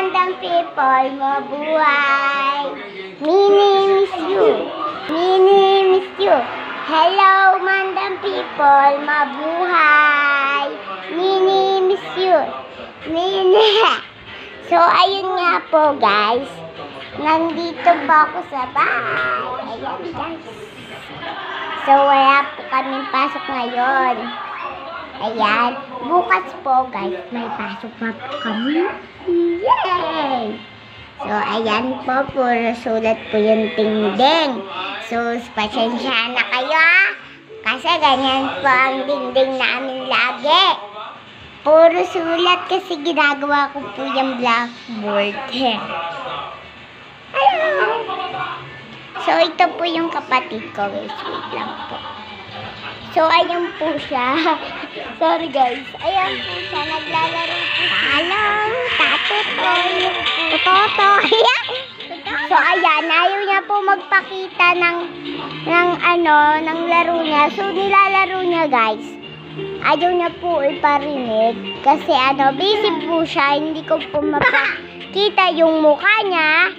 Mandang people, mabuhay. Mini miss you. Mini miss you. Hello, Mandang people, mabuhay. Mini miss you. Mini. So, ayun nga po, guys. Nandito ba ako sa bahay? Ayan, guys. So, wala po kaming pasok ngayon. Ayan. Bukas po, guys, may pasok na po kami. Yay! So, ayan po. Puro sulat po yung dingding. So, pasensya na kayo, ha? Kasi ganyan po ang dingding namin lagi. Puro sulat kasi ginagawa ko po yung blackboard. Hello! So, ito po yung kapatid ko. Wait lang po. So, ayan po siya. Sorry, guys. Ayan po siya. Naglalaro po. Hello! Tatutoy! Toto! So, ayan. Ayaw niya po magpakita ng laro niya. So, nilalaro niya, guys. Ayaw niya po iparinig. Kasi, busy po siya. Hindi ko po mapakita yung mukha niya.